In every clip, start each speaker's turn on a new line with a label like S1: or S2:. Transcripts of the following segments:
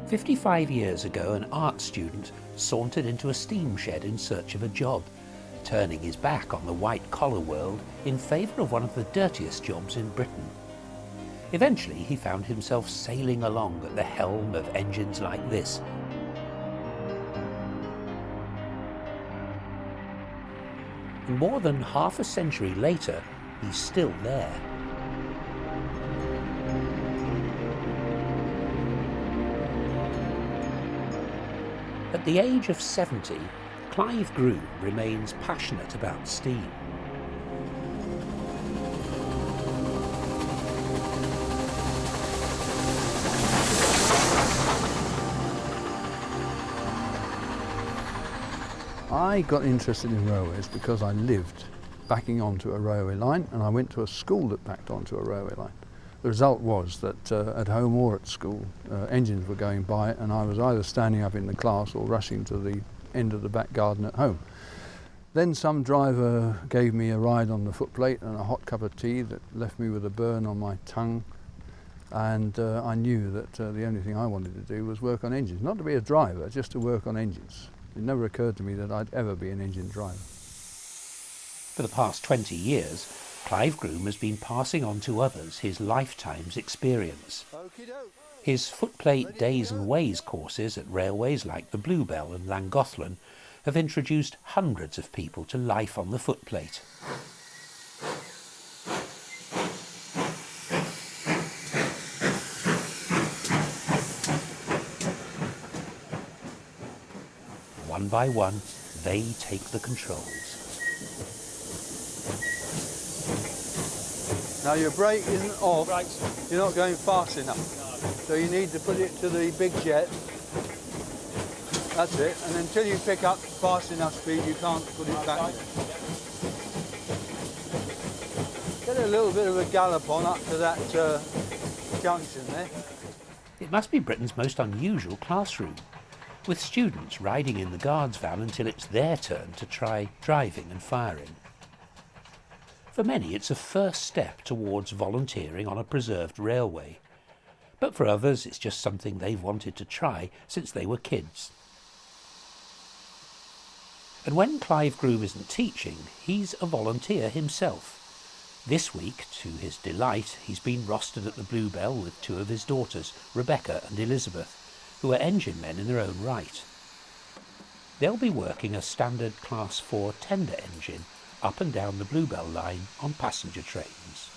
S1: 55 years ago, an art student sauntered into a steam shed in search of a job, turning his back on the white-collar world in favour of one of the dirtiest jobs in Britain. Eventually, he found himself sailing along at the helm of engines like this. And more than half a century later, he's still there. At the age of 70, Clive Groome remains passionate about steam.
S2: I got interested in railways because I lived backing onto a railway line, and I went to a school that backed onto a railway line. The result was that at home or at school, engines were going by, and I was either standing up in the class or rushing to the end of the back garden at home. Then some driver gave me a ride on the footplate and a hot cup of tea that left me with a burn on my tongue, and I knew that the only thing I wanted to do was work on engines. Not to be a driver, just to work on engines. It never occurred to me that I'd ever be an engine driver.
S1: For the past 20 years, Clive Groome has been passing on to others his lifetime's experience. His footplate days and ways courses at railways like the Bluebell and Llangollen have introduced hundreds of people to life on the footplate. One by one, they take the controls.
S2: Now your brake isn't off, you're not going fast enough. So you need to put it to the big jet. That's it, and until you pick up fast enough speed, you can't put it back. Get a little bit of a gallop on up to that junction there.
S1: It must be Britain's most unusual classroom, with students riding in the guard's van until it's their turn to try driving and firing. For many, it's a first step towards volunteering on a preserved railway. But for others, it's just something they've wanted to try since they were kids. And when Clive Groome isn't teaching, he's a volunteer himself. This week, to his delight, he's been rostered at the Bluebell with two of his daughters, Rebecca and Elizabeth, who are engine men in their own right. They'll be working a standard Class 4 tender engine up and down the Bluebell line on passenger trains.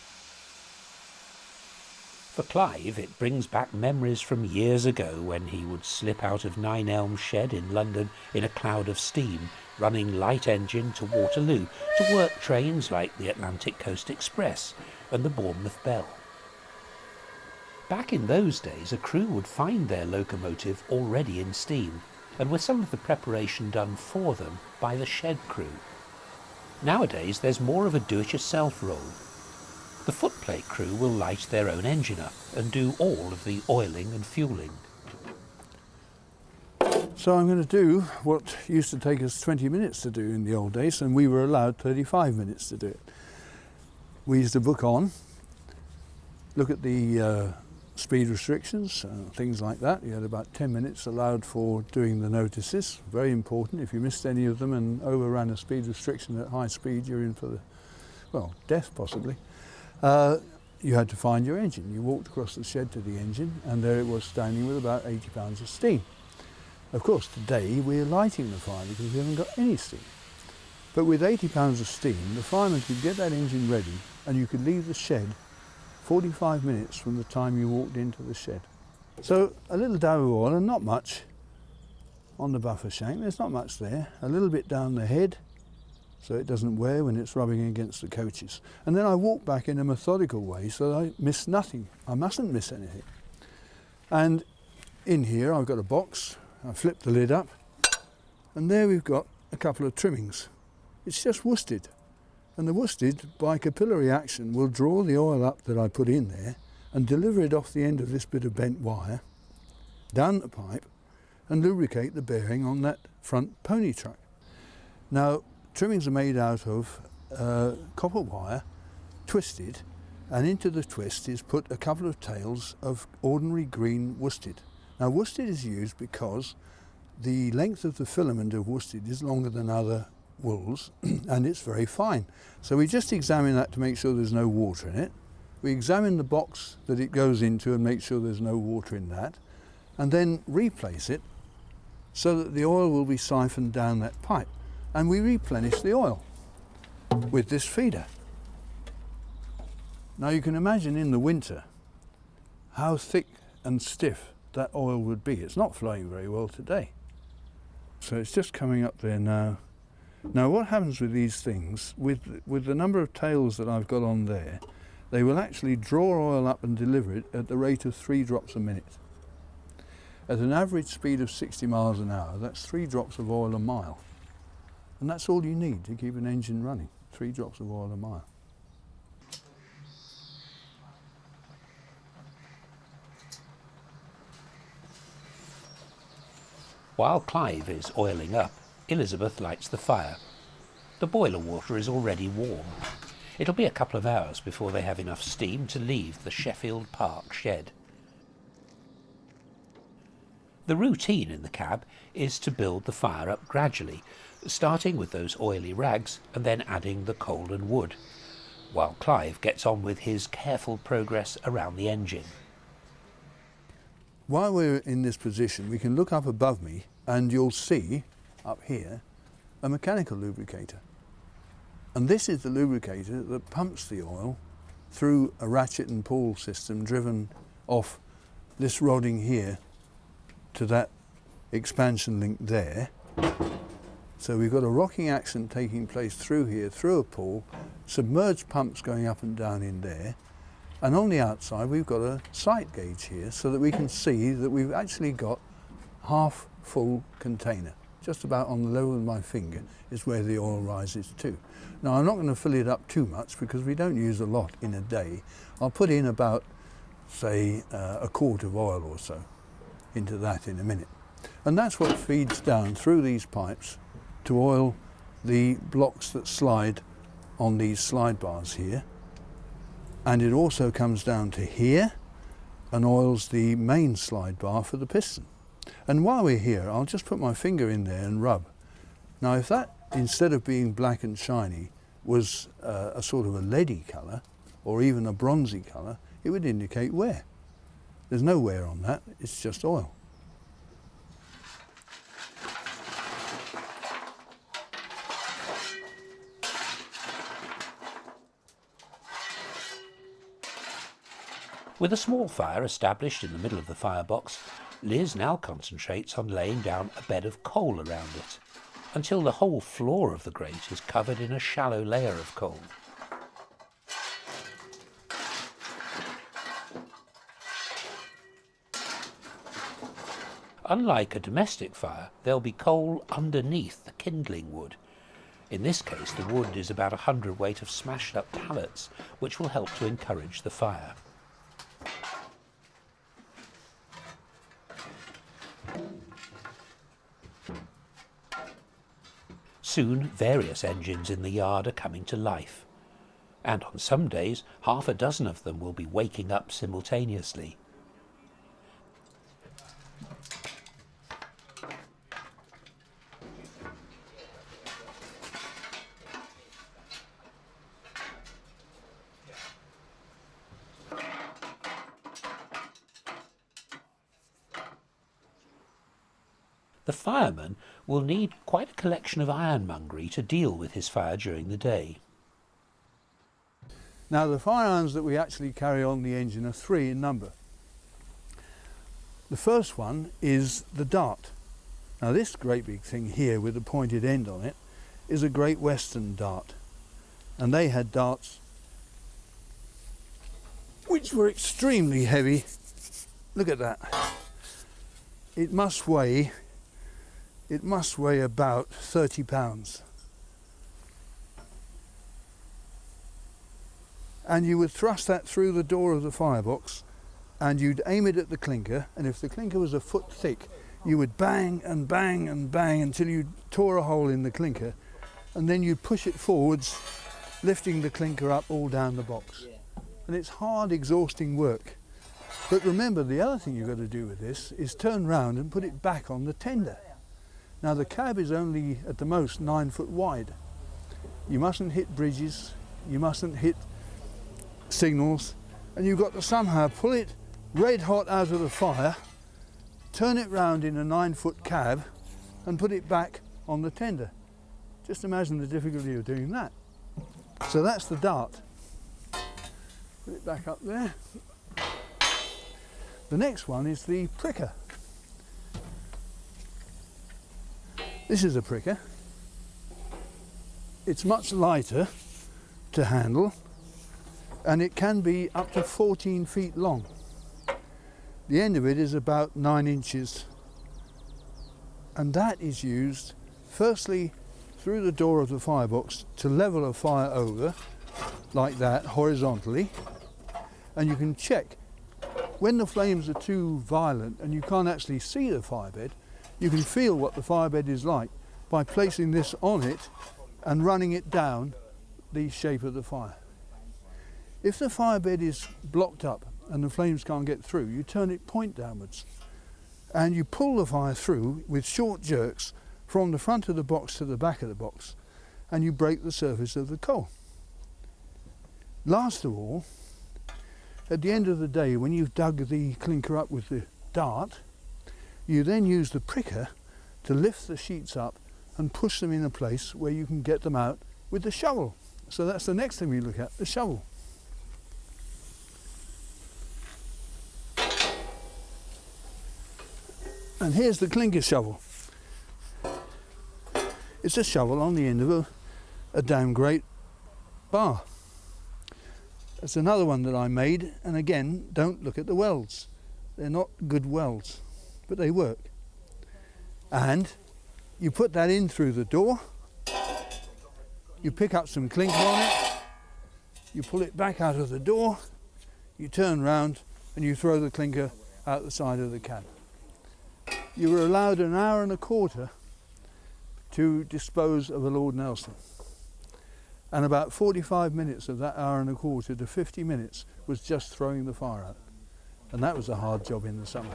S1: For Clive, it brings back memories from years ago when he would slip out of Nine Elms shed in London in a cloud of steam, running light engine to Waterloo to work trains like the Atlantic Coast Express and the Bournemouth Bell. Back in those days, a crew would find their locomotive already in steam, and with some of the preparation done for them by the shed crew. Nowadays, there's more of a do-it-yourself role. The footplate crew will light their own engine up and do all of the oiling and fueling.
S2: So I'm going to do what used to take us 20 minutes to do in the old days, and we were allowed 35 minutes to do it. We used to book on, look at the speed restrictions, things like that. You had about 10 minutes allowed for doing the notices. Very important. If you missed any of them and overran a speed restriction at high speed, you're in for the, well, death possibly. You had to find your engine. You walked across the shed to the engine, and there it was standing with about 80 pounds of steam. Of course, today we're lighting the fire because we haven't got any steam. But with 80 pounds of steam, the fireman could get that engine ready, and you could leave the shed 45 minutes from the time you walked into the shed. So a little dab of oil, and not much, on the buffer shank. There's not much there. A little bit down the head, so it doesn't wear when it's rubbing against the coaches. And then I walk back in a methodical way so that I miss nothing. I mustn't miss anything. And in here I've got a box. I flip the lid up, and there we've got a couple of trimmings. It's just worsted. And the worsted, by capillary action, will draw the oil up that I put in there and deliver it off the end of this bit of bent wire, down the pipe, and lubricate the bearing on that front pony truck. Now, trimmings are made out of copper wire, twisted, and into the twist is put a couple of tails of ordinary green worsted. Now worsted is used because the length of the filament of worsted is longer than other wools and it's very fine. So we just examine that to make sure there's no water in it. We examine the box that it goes into and make sure there's no water in that, and then replace it so that the oil will be siphoned down that pipe, and we replenish the oil with this feeder. Now you can imagine in the winter how thick and stiff that oil would be. It's not flowing very well today. So it's just coming up there now. Now what happens with these things, with the number of tails that I've got on there, they will actually draw oil up and deliver it at the rate of 3 drops a minute. At an average speed of 60 miles an hour, that's 3 drops of oil a mile. And that's all you need to keep an engine running, 3 drops of oil a mile.
S1: While Clive is oiling up, Elizabeth lights the fire. The boiler water is already warm. It'll be a couple of hours before they have enough steam to leave the Sheffield Park shed. The routine in the cab is to build the fire up gradually, starting with those oily rags and then adding the coal and wood, while Clive gets on with his careful progress around the engine.
S2: While we're in this position, we can look up above me and you'll see, up here, a mechanical lubricator. And this is the lubricator that pumps the oil through a ratchet and pull system driven off this rodding here to that expansion link there. So we've got a rocking action taking place through here, through a pull, submerged pumps going up and down in there. And on the outside we've got a sight gauge here so that we can see that we've actually got half full container. Just about on the level of my finger is where the oil rises to. Now I'm not going to fill it up too much because we don't use a lot in a day. I'll put in about, say, a quart of oil or so into that in a minute. And that's what feeds down through these pipes to oil the blocks that slide on these slide bars here. And it also comes down to here and oils the main slide bar for the piston. And while we're here, I'll just put my finger in there and rub. Now if that, instead of being black and shiny, was a sort of a leady colour or even a bronzy colour, it would indicate wear. There's no wear on that, it's just oil.
S1: With a small fire established in the middle of the firebox, Liz now concentrates on laying down a bed of coal around it, until the whole floor of the grate is covered in a shallow layer of coal. Unlike a domestic fire, there'll be coal underneath the kindling wood. In this case, the wood is about 100 weight of smashed up pallets, which will help to encourage the fire. Soon, various engines in the yard are coming to life, and on some days, half a dozen of them will be waking up simultaneously. The fireman will need quite a collection of ironmongery to deal with his fire during the day.
S2: Now the fire irons that we actually carry on the engine are 3 in number. The first one is the dart. Now this great big thing here with the pointed end on it is a Great Western dart, and they had darts which were extremely heavy. Look at that. It must weigh about 30 pounds. And you would thrust that through the door of the firebox and you'd aim it at the clinker, and if the clinker was a foot thick, you would bang and bang and bang until you tore a hole in the clinker, and then you'd push it forwards, lifting the clinker up all down the box. And it's hard, exhausting work. But remember, the other thing you've got to do with this is turn round and put it back on the tender. Now the cab is only at the most 9 foot wide. You mustn't hit bridges, you mustn't hit signals, and you've got to somehow pull it red hot out of the fire, turn it round in a 9 foot cab and put it back on the tender. Just imagine the difficulty of doing that. So that's the dart. Put it back up there. The next one is the pricker. This is a pricker. It's much lighter to handle and it can be up to 14 feet long. The end of it is about 9 inches and that is used firstly through the door of the firebox to level a fire over like that horizontally, and you can check when the flames are too violent and you can't actually see the firebed. You can feel what the firebed is like by placing this on it and running it down the shape of the fire. If the firebed is blocked up and the flames can't get through, you turn it point downwards and you pull the fire through with short jerks from the front of the box to the back of the box, and you break the surface of the coal. Last of all, at the end of the day, when you've dug the clinker up with the dart, you then use the pricker to lift the sheets up and push them in a place where you can get them out with the shovel. So that's the next thing we look at, the shovel. And here's the clinker shovel. It's a shovel on the end of a down grate bar. It's another one that I made, and again, don't look at the welds. They're not good welds, but they work. And you put that in through the door, you pick up some clinker on it, you pull it back out of the door, you turn round and you throw the clinker out the side of the cab. You were allowed an hour and a quarter to dispose of a Lord Nelson. And about 45 minutes of that hour and a quarter to 50 minutes was just throwing the fire out. And that was a hard job in the summer.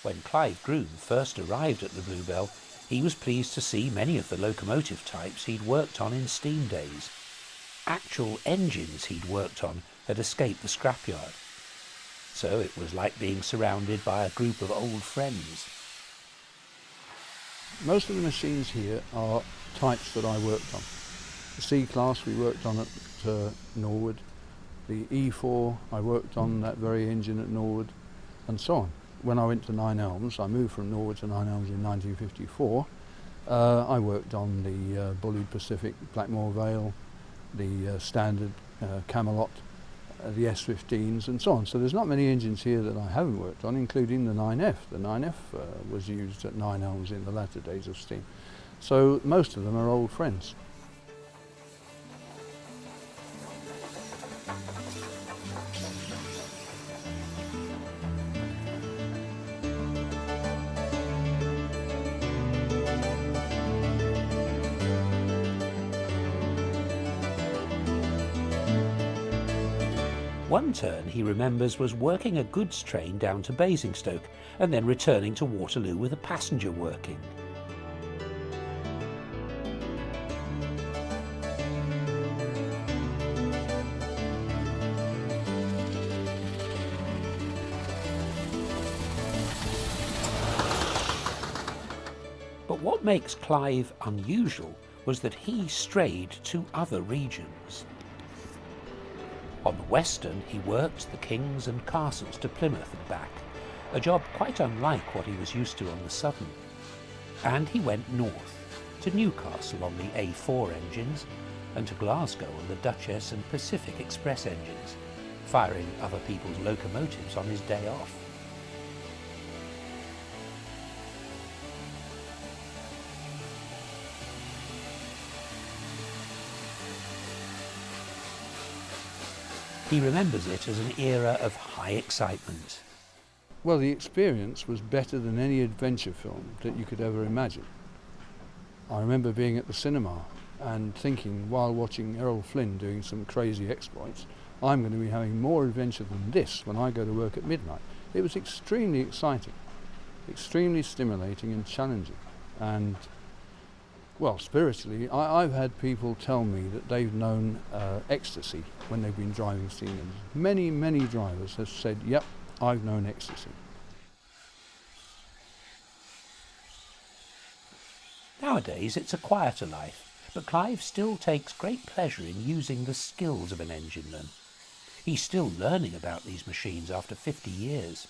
S1: When Clive Groome first arrived at the Bluebell, he was pleased to see many of the locomotive types he'd worked on in steam days. Actual engines he'd worked on had escaped the scrapyard, so it was like being surrounded by a group of old friends.
S2: Most of the machines here are types that I worked on. The C-Class we worked on at Norwood, the E4 I worked on that very engine at Norwood, and so on. When I went to Nine Elms, I moved from Norwood to Nine Elms in 1954. I worked on the Bullied Pacific, Blackmore Vale, the standard Camelot, the S15s and so on. So there's not many engines here that I haven't worked on, including the 9F. The 9F was used at Nine Elms in the latter days of steam. So most of them are old friends.
S1: One turn he remembers was working a goods train down to Basingstoke and then returning to Waterloo with a passenger working. But what makes Clive unusual was that he strayed to other regions. On the Western, he worked the Kings and Castles to Plymouth and back, a job quite unlike what he was used to on the Southern. And he went north, to Newcastle on the A4 engines, and to Glasgow on the Duchess and Pacific Express engines, firing other people's locomotives on his day off. He remembers it as an era of high excitement.
S2: Well, the experience was better than any adventure film that you could ever imagine. I remember being at the cinema and thinking, while watching Errol Flynn doing some crazy exploits, I'm going to be having more adventure than this when I go to work at midnight. It was extremely exciting, extremely stimulating and challenging. And, well, spiritually, I've had people tell me that they've known ecstasy when they've been driving steam engines. Many, many drivers have said, yep, I've known ecstasy.
S1: Nowadays it's a quieter life, but Clive still takes great pleasure in using the skills of an engineman. He's still learning about these machines after 50 years.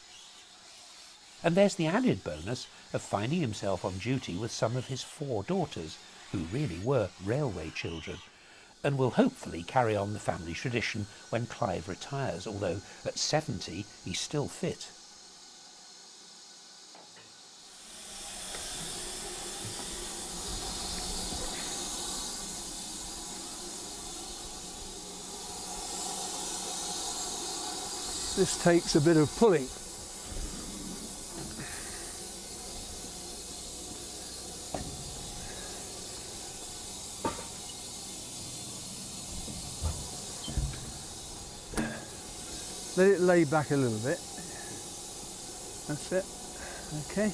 S1: And there's the added bonus of finding himself on duty with some of his 4 daughters, who really were railway children, and will hopefully carry on the family tradition when Clive retires, although at 70 he's still fit.
S2: This takes a bit of pulling. Let it lay back a little bit. That's it. Okay.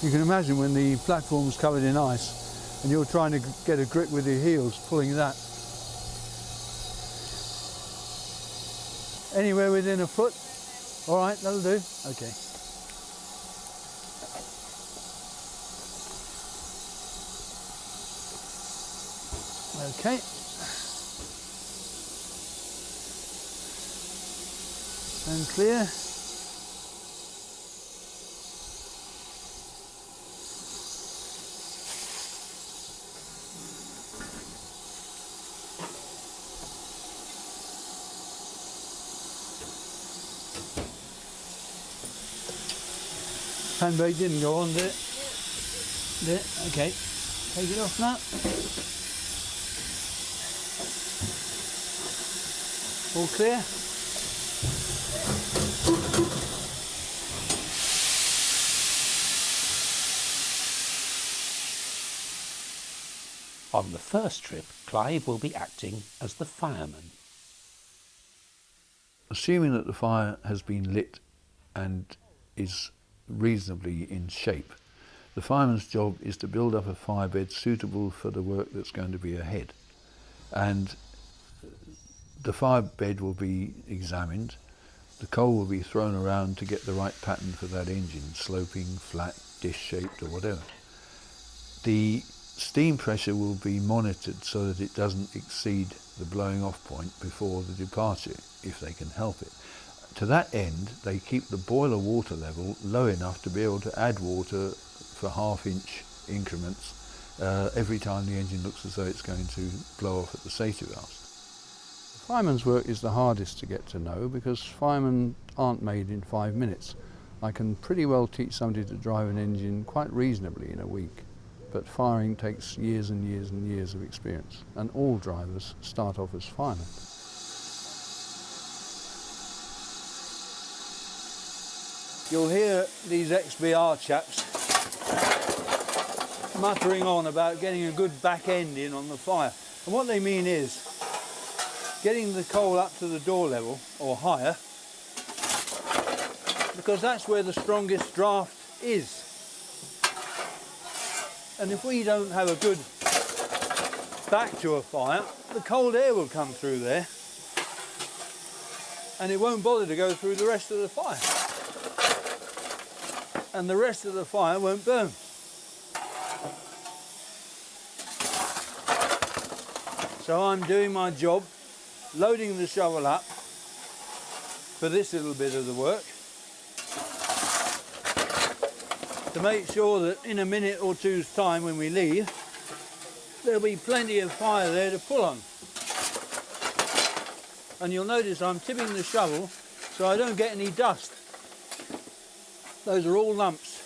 S2: You can imagine when the platform's covered in ice and you're trying to get a grip with your heels, pulling that. Anywhere within a foot? All right, that'll do. Okay. Okay. And clear. Handbrake didn't go on, did it? Did it? Okay. Take it off now. All clear?
S1: On the first trip, Clive will be acting as the fireman.
S2: Assuming that the fire has been lit and is reasonably in shape, the fireman's job is to build up a firebed suitable for the work that's going to be ahead. And the firebed will be examined, the coal will be thrown around to get the right pattern for that engine, sloping, flat, dish-shaped or whatever. The steam pressure will be monitored so that it doesn't exceed the blowing off point before the departure, if they can help it. To that end, they keep the boiler water level low enough to be able to add water for half-inch increments every time the engine looks as though it's going to blow off at the safety valves. Fireman's work is the hardest to get to know because firemen aren't made in 5 minutes. I can pretty well teach somebody to drive an engine quite reasonably in a week, but firing takes years and years and years of experience, and all drivers start off as firemen. You'll hear these XBR chaps muttering on about getting a good back end in on the fire. And what they mean is getting the coal up to the door level or higher, because that's where the strongest draft is. And if we don't have a good back to a fire, the cold air will come through there and it won't bother to go through the rest of the fire. And the rest of the fire won't burn. So I'm doing my job, loading the shovel up for this little bit of the work, to make sure that in a minute or two's time when we leave, there'll be plenty of fire there to pull on. And you'll notice I'm tipping the shovel so I don't get any dust. Those are all lumps.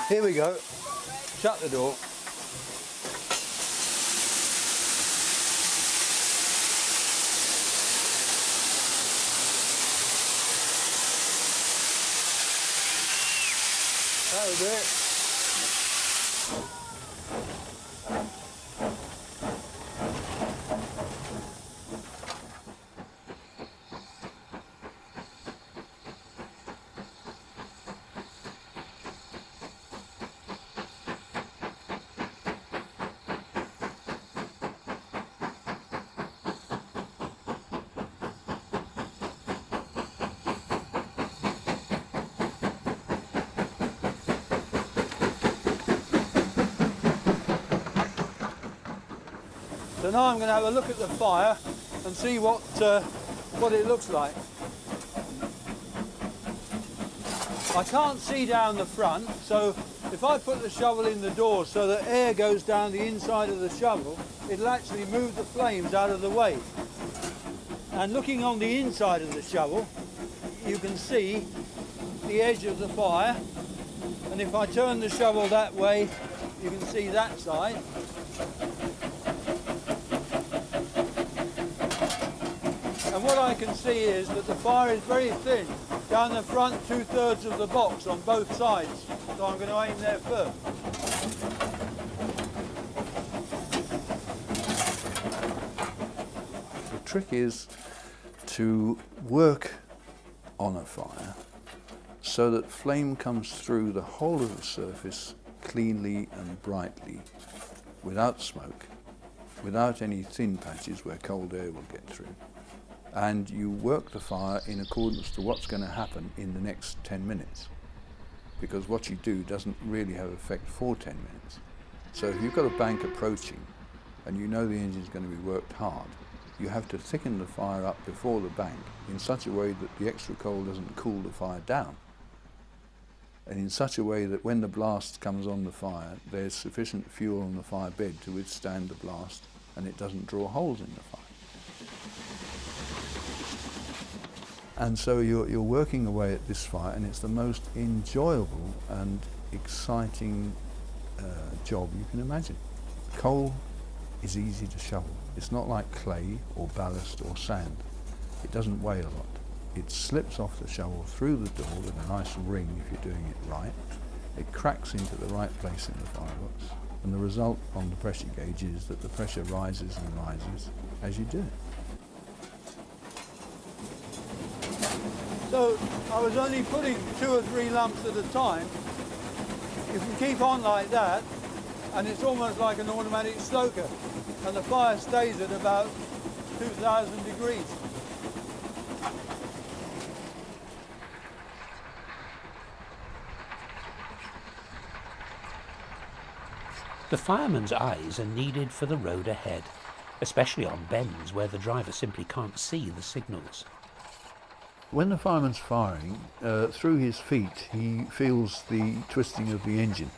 S2: Here we go. Shut the door. That'll do it. So now I'm going to have a look at the fire and see what it looks like. I can't see down the front, so if I put the shovel in the door so that air goes down the inside of the shovel, it'll actually move the flames out of the way. And looking on the inside of the shovel, you can see the edge of the fire, and if I turn the shovel that way, you can see that side. And what I can see is that the fire is very thin down the front 2/3 of the box on both sides. So I'm going to aim there first.
S3: The trick is to work on a fire so that flame comes through the whole of the surface cleanly and brightly, without smoke, without any thin patches where cold air will get through. And you work the fire in accordance to what's going to happen in the next 10 minutes. Because what you do doesn't really have effect for 10 minutes. So if you've got a bank approaching and you know the engine's going to be worked hard, you have to thicken the fire up before the bank in such a way that the extra coal doesn't cool the fire down. And in such a way that when the blast comes on the fire, there's sufficient fuel on the fire bed to withstand the blast and it doesn't draw holes in the fire. And so you're working away at this fire, and it's the most enjoyable and exciting job you can imagine. Coal is easy to shovel. It's not like clay or ballast or sand. It doesn't weigh a lot. It slips off the shovel through the door with a nice ring if you're doing it right. It cracks into the right place in the firebox, and the result on the pressure gauge is that the pressure rises and rises as you do it.
S2: So I was only putting 2 or 3 lumps at a time. You can keep on like that, and it's almost like an automatic stoker, and the fire stays at about 2,000 degrees.
S1: The fireman's eyes are needed for the road ahead, especially on bends where the driver simply can't see the signals.
S3: When the fireman's firing, through his feet he feels the twisting of the engine,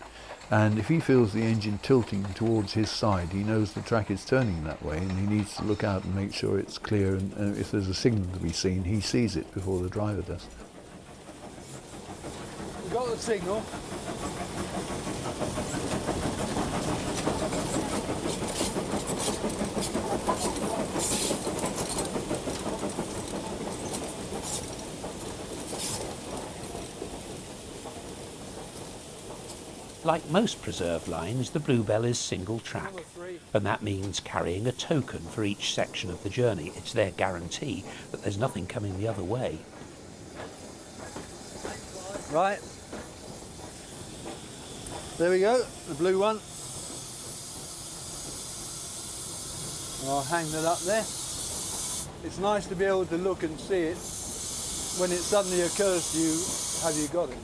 S3: and if he feels the engine tilting towards his side, he knows the track is turning that way, and he needs to look out and make sure it's clear, and if there's a signal to be seen, he sees it before the driver does.
S2: We've got the signal.
S1: Like most preserve lines, the Bluebell is single track, and that means carrying a token for each section of the journey. It's their guarantee that there's nothing coming the other way.
S2: Right. There we go, the blue one. I'll hang that up there. It's nice to be able to look and see it when it suddenly occurs to you, have you got it?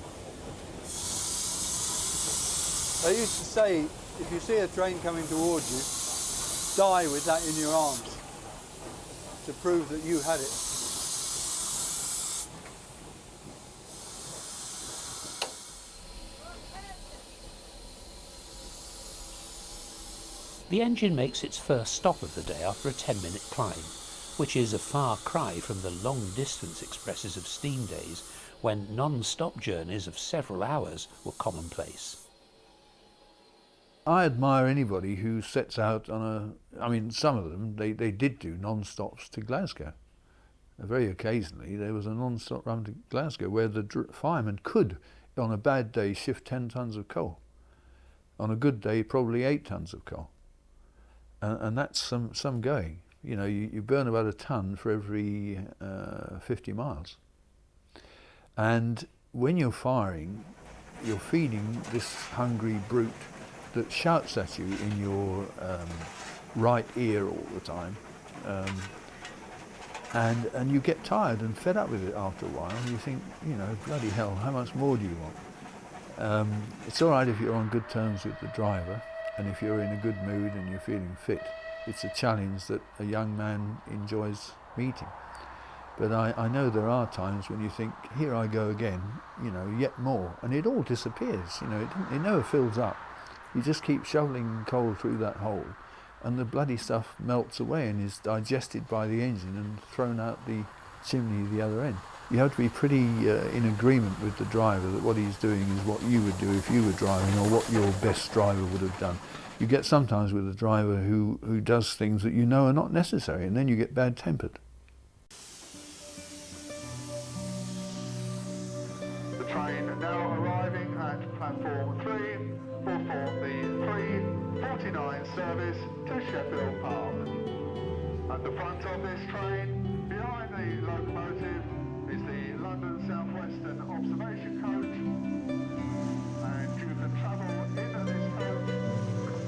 S2: They used to say, if you see a train coming towards you, die with that in your arms to prove that you had it.
S1: The engine makes its first stop of the day after a 10-minute climb, which is a far cry from the long-distance expresses of steam days when non-stop journeys of several hours were commonplace.
S3: I admire anybody who sets out on a, I mean, some of them, they did do non-stops to Glasgow. Very occasionally there was a non-stop run to Glasgow where the fireman could, on a bad day, shift 10 tonnes of coal. On a good day, probably 8 tonnes of coal. And that's some going. You know, you burn about a tonne for every 50 miles. And when you're firing, you're feeding this hungry brute that shouts at you in your right ear all the time. And you get tired and fed up with it after a while, and you think, you know, bloody hell, how much more do you want? It's all right if you're on good terms with the driver, and if you're in a good mood and you're feeling fit. It's a challenge that a young man enjoys meeting. But I know there are times when you think, here I go again, you know, yet more, and it all disappears, you know, it never fills up. You just keep shoveling coal through that hole, and the bloody stuff melts away and is digested by the engine and thrown out the chimney the other end. You have to be pretty in agreement with the driver that what he's doing is what you would do if you were driving, or what your best driver would have done. You get sometimes with a driver who does things that you know are not necessary, and then you get bad-tempered.
S4: The train now arriving at platform 3 will form the 3:49 service to Sheffield Park. At the front of this train, behind the locomotive, is the London South Western observation coach, and you can travel in this coach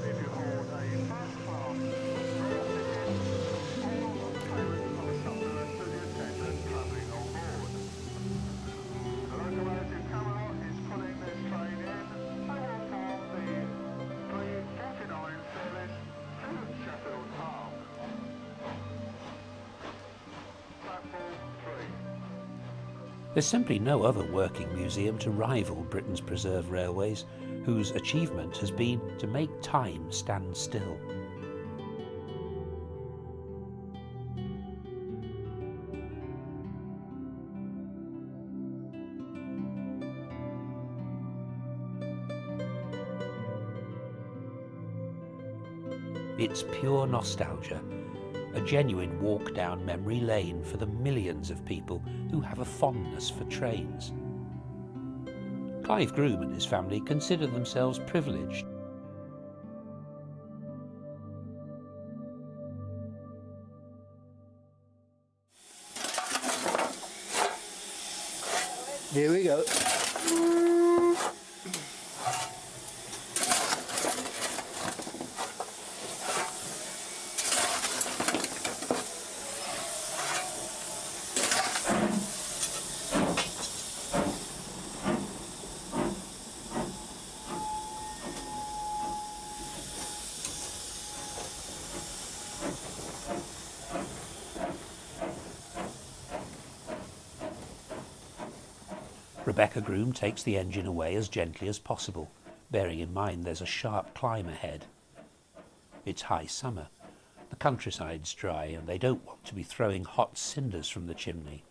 S4: if you hold a first class rail ticket or payment of a supplement to the attendant travelling on board. The locomotive cameron is pulling this train in and will form the 3:49 service to Sheffield Park. Platform 3.
S1: There's simply no other working museum to rival Britain's preserved railways, whose achievement has been to make time stand still. It's pure nostalgia, a genuine walk down memory lane for the millions of people who have a fondness for trains. Clive Groome and his family consider themselves privileged.
S2: Here we go.
S1: Rebecca Groome takes the engine away as gently as possible, bearing in mind there's a sharp climb ahead. It's high summer, the countryside's dry, and they don't want to be throwing hot cinders from the chimney.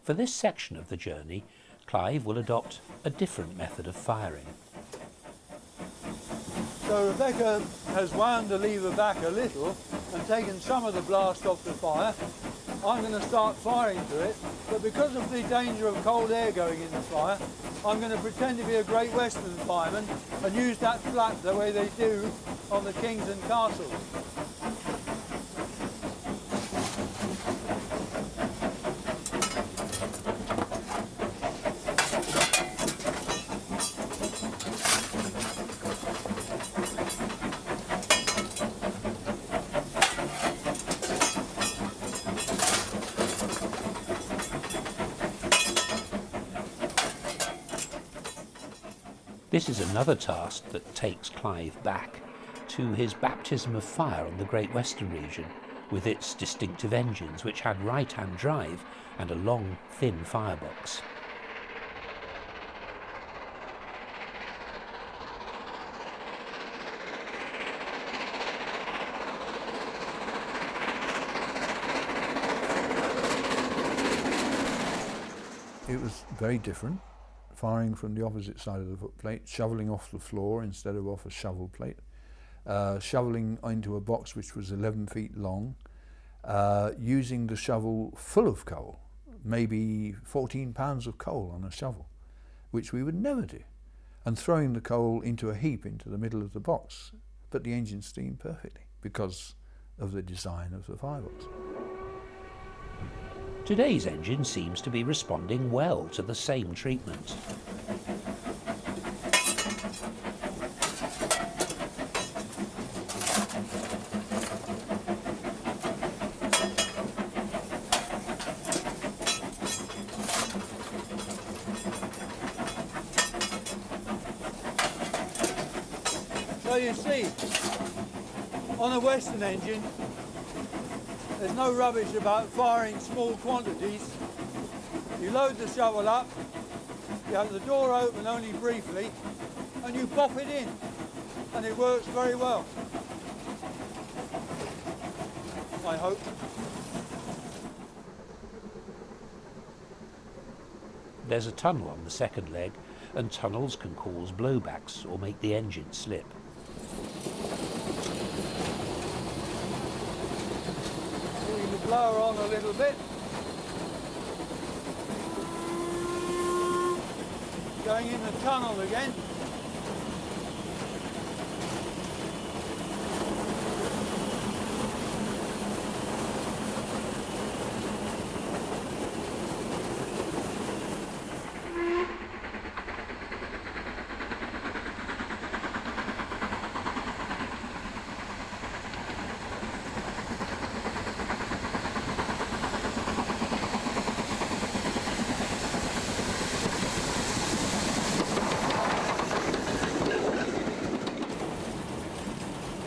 S1: For this section of the journey, Clive will adopt a different method of firing.
S2: So Rebecca has wound the lever back a little and taken some of the blast off the fire. I'm going to start firing to it, but because of the danger of cold air going in the fire, I'm going to pretend to be a Great Western fireman and use that flap the way they do on the kings and castles.
S1: This is another task that takes Clive back to his baptism of fire on the Great Western region, with its distinctive engines which had right-hand drive and a long, thin firebox.
S3: was very different, firing from the opposite side of the footplate, shoveling off the floor instead of off a shovel plate, shoveling into a box which was 11 feet long, using the shovel full of coal, maybe 14 pounds of coal on a shovel, which we would never do, and throwing the coal into a heap into the middle of the box. But the engine steamed perfectly because of the design of the firebox.
S1: Today's engine seems to be responding well to the same treatment.
S2: So you see, on a Western engine, there's no rubbish about firing small quantities. You load the shovel up, you have the door open only briefly, and you pop it in, and it works very well. I hope.
S1: There's a tunnel on the second leg, and tunnels can cause blowbacks or make the engine slip.
S2: Putting the blower on a little bit. Going in the tunnel again.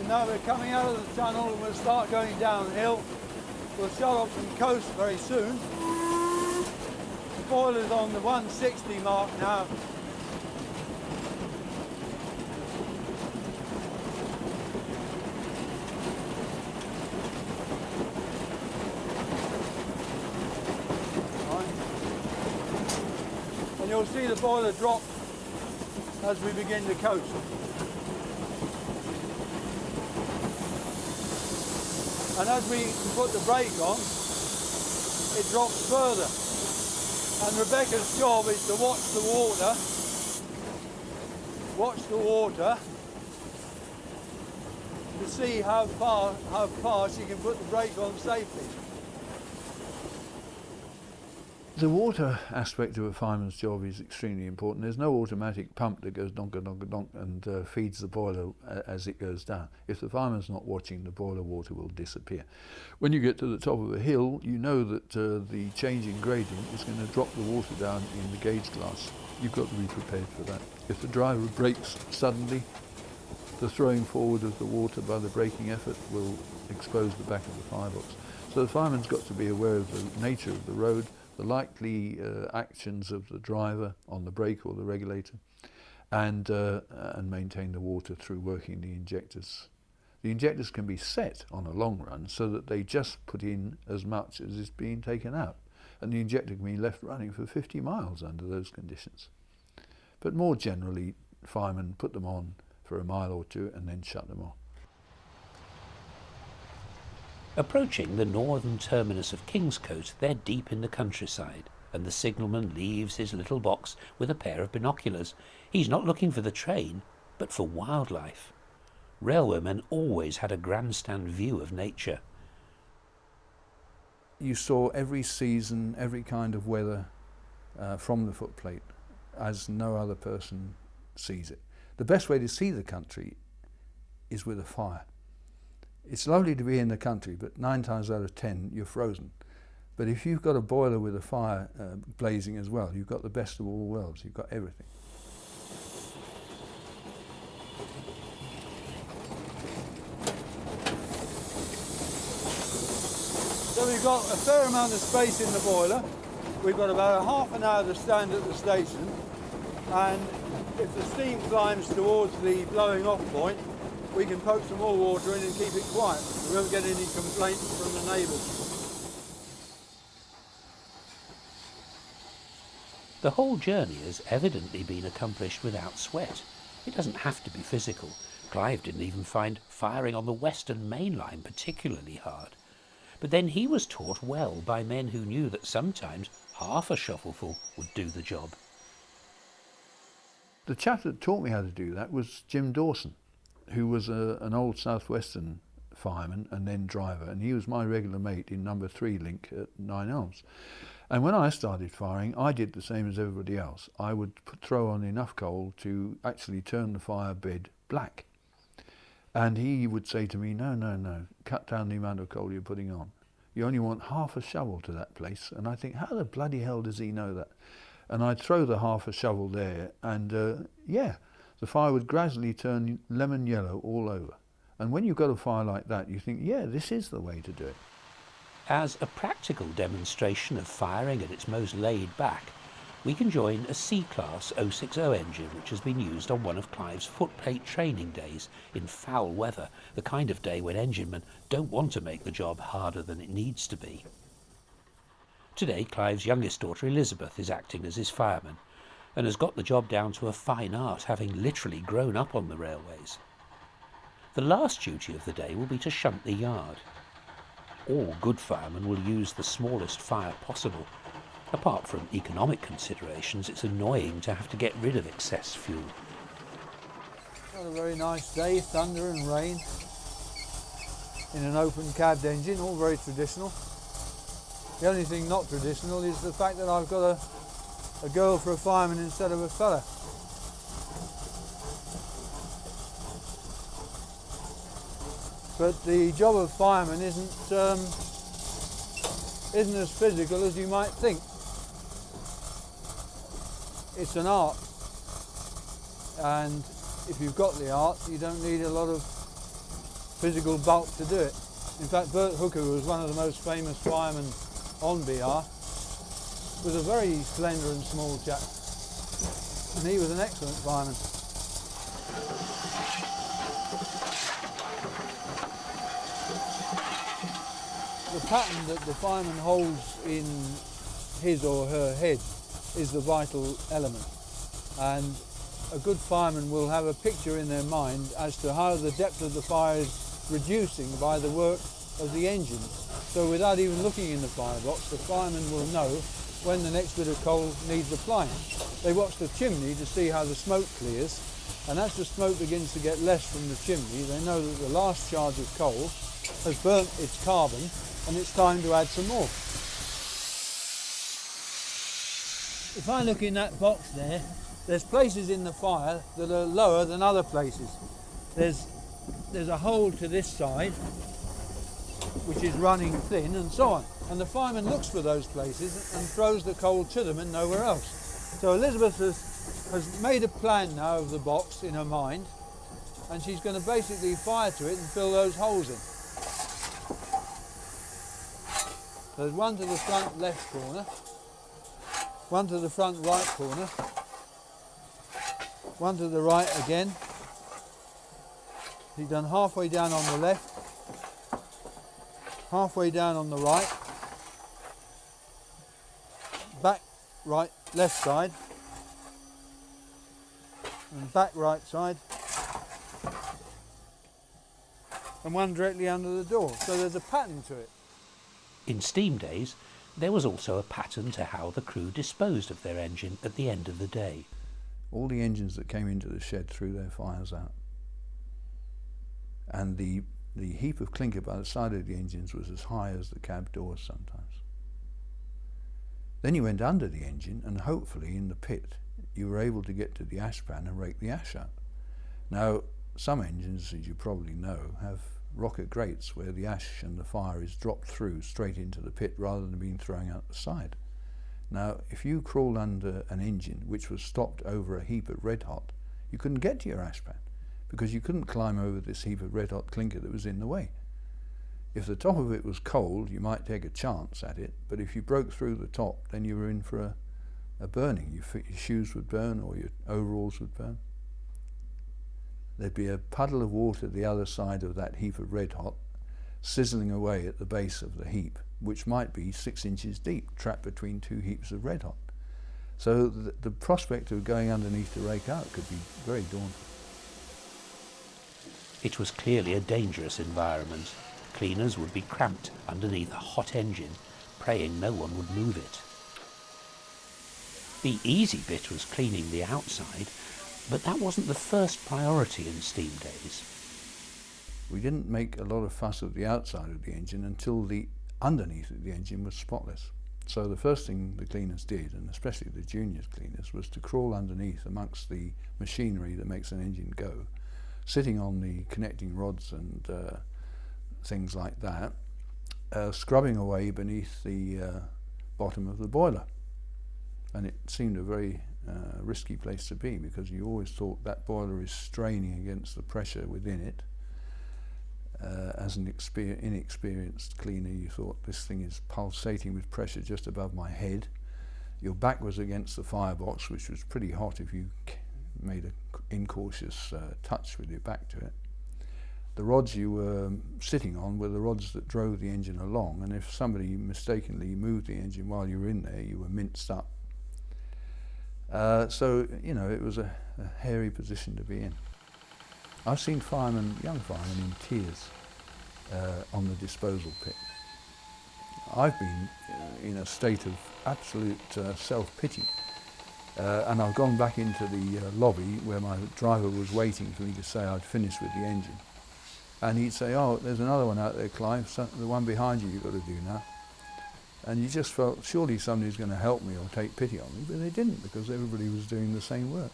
S2: Now we're coming out of the tunnel and we'll start going downhill. We'll shut off some coast very soon. The boiler's on the 160 mark now. And you'll see the boiler drop as we begin to coast. And as we put the brake on, it drops further. And Rebecca's job is to watch the water, to see how far she can put the brake on safely.
S3: The water aspect of a fireman's job is extremely important. There's no automatic pump that goes donk donk donk and feeds the boiler as it goes down. If the fireman's not watching, the boiler water will disappear. When you get to the top of a hill, you know that the change in gradient is going to drop the water down in the gauge glass. You've got to be prepared for that. If the driver brakes suddenly, the throwing forward of the water by the braking effort will expose the back of the firebox. So the fireman's got to be aware of the nature of the road, the likely actions of the driver on the brake or the regulator, and maintain the water through working the injectors. The injectors can be set on a long run so that they just put in as much as is being taken out, and the injector can be left running for 50 miles under those conditions. But more generally, firemen put them on for a mile or two and then shut them off.
S1: Approaching the northern terminus of Kingscote, they're deep in the countryside, and the signalman leaves his little box with a pair of binoculars. He's not looking for the train, but for wildlife. Railwaymen always had a grandstand view of nature.
S3: You saw every season, every kind of weather from the footplate, as no other person sees it. The best way to see the country is with a fire. It's lovely to be in the country, but 9 times out of 10 you're frozen. But if you've got a boiler with a fire blazing as well, you've got the best of all worlds. You've got everything.
S2: So we've got a fair amount of space in the boiler. We've got about a half an hour to stand at the station, and if the steam climbs towards the blowing off point, we can poke some more water in and keep it quiet. We won't get any complaints from the neighbours.
S1: The whole journey has evidently been accomplished without sweat. It doesn't have to be physical. Clive didn't even find firing on the Western Main Line particularly hard. But then he was taught well by men who knew that sometimes half a shovelful would do the job.
S3: The chap that taught me how to do that was Jim Dawson, who was an old Southwestern fireman and then driver, and he was my regular mate in number 3 link at Nine Elms. And when I started firing, I did the same as everybody else. I would throw on enough coal to actually turn the fire bed black. And he would say to me, no, cut down the amount of coal you're putting on. You only want half a shovel to that place. And I think, how the bloody hell does he know that? And I'd throw the half a shovel there, and yeah, the fire would gradually turn lemon yellow all over. And when you've got a fire like that, you think, yeah, this is the way to do it.
S1: As a practical demonstration of firing at its most laid back, we can join a C-Class 060 engine which has been used on one of Clive's footplate training days in foul weather, the kind of day when enginemen don't want to make the job harder than it needs to be. Today, Clive's youngest daughter Elizabeth is acting as his fireman and has got the job down to a fine art, having literally grown up on the railways. The last duty of the day will be to shunt the yard. All good firemen will use the smallest fire possible. Apart from economic considerations, it's annoying to have to get rid of excess fuel.
S2: Got a very nice day, thunder and rain, in an open cabbed engine, all very traditional. The only thing not traditional is the fact that I've got a girl for a fireman instead of a fella. But the job of fireman isn't as physical as you might think. It's an art, and if you've got the art, you don't need a lot of physical bulk to do it. In fact, Bert Hooker, who was one of the most famous firemen on BR, was a very slender and small chap, and he was an excellent fireman. The pattern that the fireman holds in his or her head is the vital element, and a good fireman will have a picture in their mind as to how the depth of the fire is reducing by the work of the engine. So without even looking in the firebox, the fireman will know when the next bit of coal needs applying. They watch the chimney to see how the smoke clears, and as the smoke begins to get less from the chimney, they know that the last charge of coal has burnt its carbon and it's time to add some more. If I look in that box there, there's places in the fire that are lower than other places. There's a hole to this side which is running thin, and so on. And the fireman looks for those places and throws the coal to them and nowhere else. So Elizabeth has made a plan now of the box in her mind, and she's going to basically fire to it and fill those holes in. There's one to the front left corner, one to the front right corner, one to the right again. He's done halfway down on the left, halfway down on the right, back right left side, and back right side, and one directly under the door. So there's a pattern to it.
S1: In steam days, there was also a pattern to how the crew disposed of their engine at the end of the day.
S3: All the engines that came into the shed threw their fires out. And the heap of clinker by the side of the engines was as high as the cab doors sometimes. Then you went under the engine, and hopefully in the pit you were able to get to the ash pan and rake the ash out. Now, some engines, as you probably know, have rocket grates where the ash and the fire is dropped through straight into the pit rather than being thrown out the side. Now, if you crawled under an engine which was stopped over a heap of red hot, you couldn't get to your ash pan because you couldn't climb over this heap of red hot clinker that was in the way. If the top of it was cold, you might take a chance at it, but if you broke through the top, then you were in for a burning. Your shoes would burn or your overalls would burn. There'd be a puddle of water the other side of that heap of red hot, sizzling away at the base of the heap, which might be 6 inches deep, trapped between two heaps of red hot. So the prospect of going underneath to rake out could be very daunting.
S1: It was clearly a dangerous environment. Cleaners would be cramped underneath a hot engine, praying no one would move it. The easy bit was cleaning the outside, but that wasn't the first priority in steam days.
S3: We didn't make a lot of fuss of the outside of the engine until the underneath of the engine was spotless. So the first thing the cleaners did, and especially the juniors cleaners, was to crawl underneath amongst the machinery that makes an engine go, sitting on the connecting rods and things like that, scrubbing away beneath the bottom of the boiler. And it seemed a very risky place to be, because you always thought that boiler is straining against the pressure within it. As an inexperienced cleaner, you thought this thing is pulsating with pressure just above my head. Your back was against the firebox, which was pretty hot if you made an incautious touch with your back to it. The rods you were sitting on were the rods that drove the engine along, and if somebody mistakenly moved the engine while you were in there, you were minced up. So, you know, it was a hairy position to be in. I've seen firemen, young firemen, in tears on the disposal pit. I've been in a state of absolute self-pity, and I've gone back into the lobby where my driver was waiting for me to say I'd finished with the engine. And he'd say, "Oh, there's another one out there, Clive, the one behind you you've got to do now." And you just felt, surely somebody's going to help me or take pity on me, but they didn't, because everybody was doing the same work.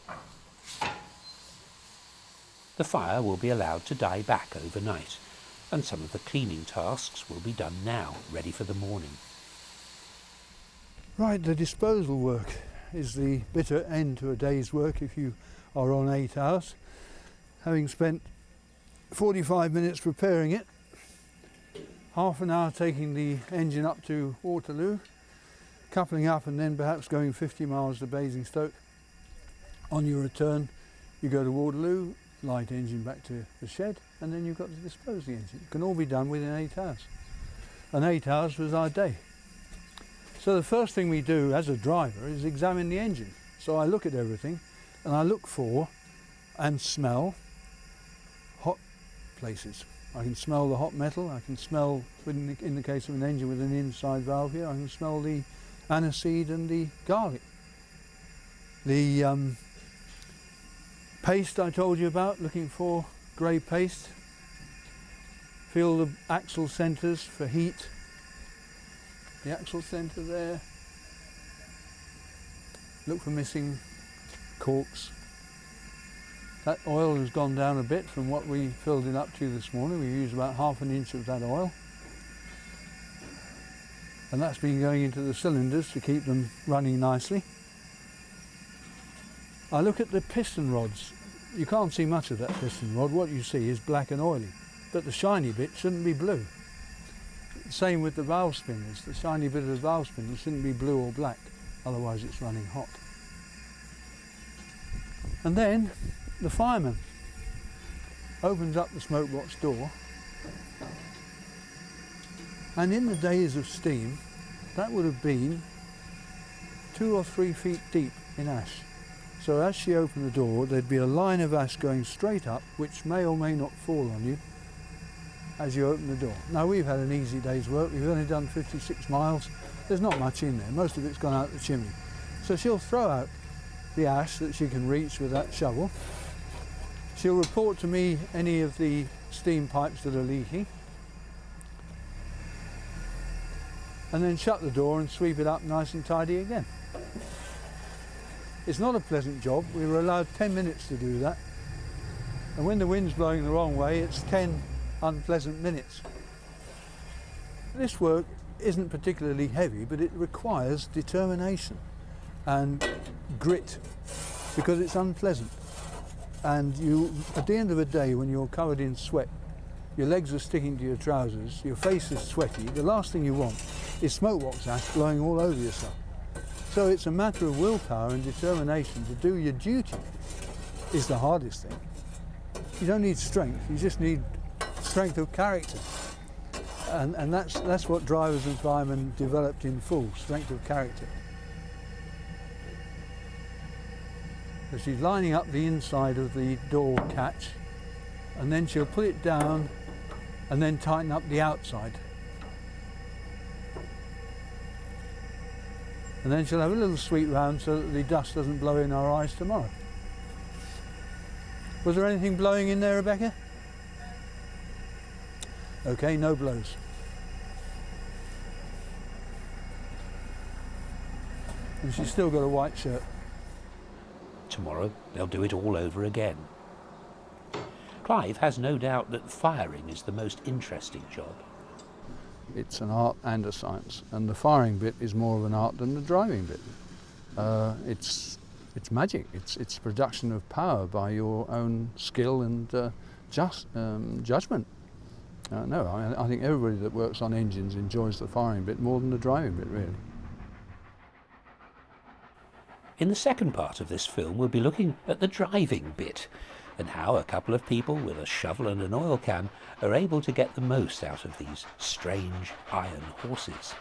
S1: The fire will be allowed to die back overnight, and some of the cleaning tasks will be done now, ready for the morning.
S2: Right, the disposal work is the bitter end to a day's work if you are on 8 hours. Having spent 45 minutes preparing it, half an hour taking the engine up to Waterloo, coupling up and then perhaps going 50 miles to Basingstoke. On your return, you go to Waterloo, light engine back to the shed, and then you've got to dispose the engine. It can all be done within 8 hours. And 8 hours was our day. So the first thing we do as a driver is examine the engine. So I look at everything, and I look for and smell hot places. I can smell the hot metal, I can smell, in the case of an engine with an inside valve here, I can smell the aniseed and the garlic. The paste I told you about, looking for grey paste. Feel the axle centres for heat. The axle centre there. Look for missing corks. That oil has gone down a bit from what we filled it up to this morning. We used about ½ an inch of that oil. And that's been going into the cylinders to keep them running nicely. I look at the piston rods. You can't see much of that piston rod. What you see is black and oily, but the shiny bit shouldn't be blue. Same with the valve spinners. The shiny bit of the valve spinner shouldn't be blue or black, otherwise it's running hot. And then the fireman opens up the smoke box door, and in the days of steam, that would have been 2 or 3 feet deep in ash. So as she opened the door, there'd be a line of ash going straight up, which may or may not fall on you as you open the door. Now, we've had an easy day's work. We've only done 56 miles. There's not much in there. Most of it's gone out the chimney. So she'll throw out the ash that she can reach with that shovel. She'll report to me any of the steam pipes that are leaking, and then shut the door and sweep it up nice and tidy again. It's not a pleasant job. We were allowed 10 minutes to do that, and when the wind's blowing the wrong way, it's 10 unpleasant minutes. This work isn't particularly heavy, but it requires determination and grit because it's unpleasant. And you, at the end of the day, when you're covered in sweat, your legs are sticking to your trousers, your face is sweaty, the last thing you want is smoke box ash blowing all over yourself. So it's a matter of willpower and determination to do your duty is the hardest thing. You don't need strength, you just need strength of character. And that's what drivers and firemen developed in full, strength of character. So she's lining up the inside of the door catch, and then she'll put it down and then tighten up the outside. And then she'll have a little sweep round so that the dust doesn't blow in our eyes tomorrow. Was there anything blowing in there, Rebecca? Okay, no blows. And she's still got a white shirt.
S1: Tomorrow they'll do it all over again. Clive has no doubt that firing is the most interesting job.
S2: It's an art and a science, and the firing bit is more of an art than the driving bit. It's magic. It's production of power by your own skill and judgment. No, I think everybody that works on engines enjoys the firing bit more than the driving bit, really.
S1: In the second part of this film, we'll be looking at the driving bit and how a couple of people with a shovel and an oil can are able to get the most out of these strange iron horses.